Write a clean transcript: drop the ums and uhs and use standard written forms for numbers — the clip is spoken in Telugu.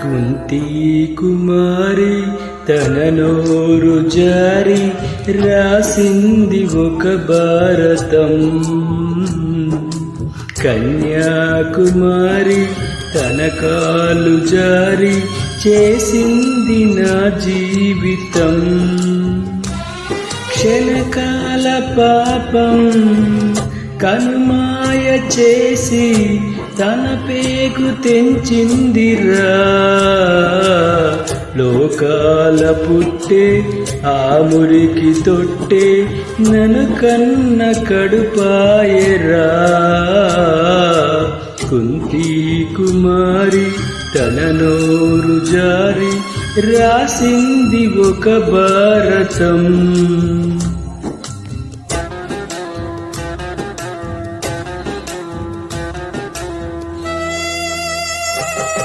కుంతి కుమారి తన నోరు జారి రాసింది ఒక భారతం. కన్యాకుమారి తన కాలు జారి చేసింది నా జీవితం. క్షణకాల పాపం కనుమాయ చేసి తన పేగు తెంచిందిరా. లోకాల పుట్టే ఆ మురికి తొట్టే నన్ను కన్న కడుపాయరా. కుంతి కుమారి తన నోరు జారి రాసింది ఒక భారతం.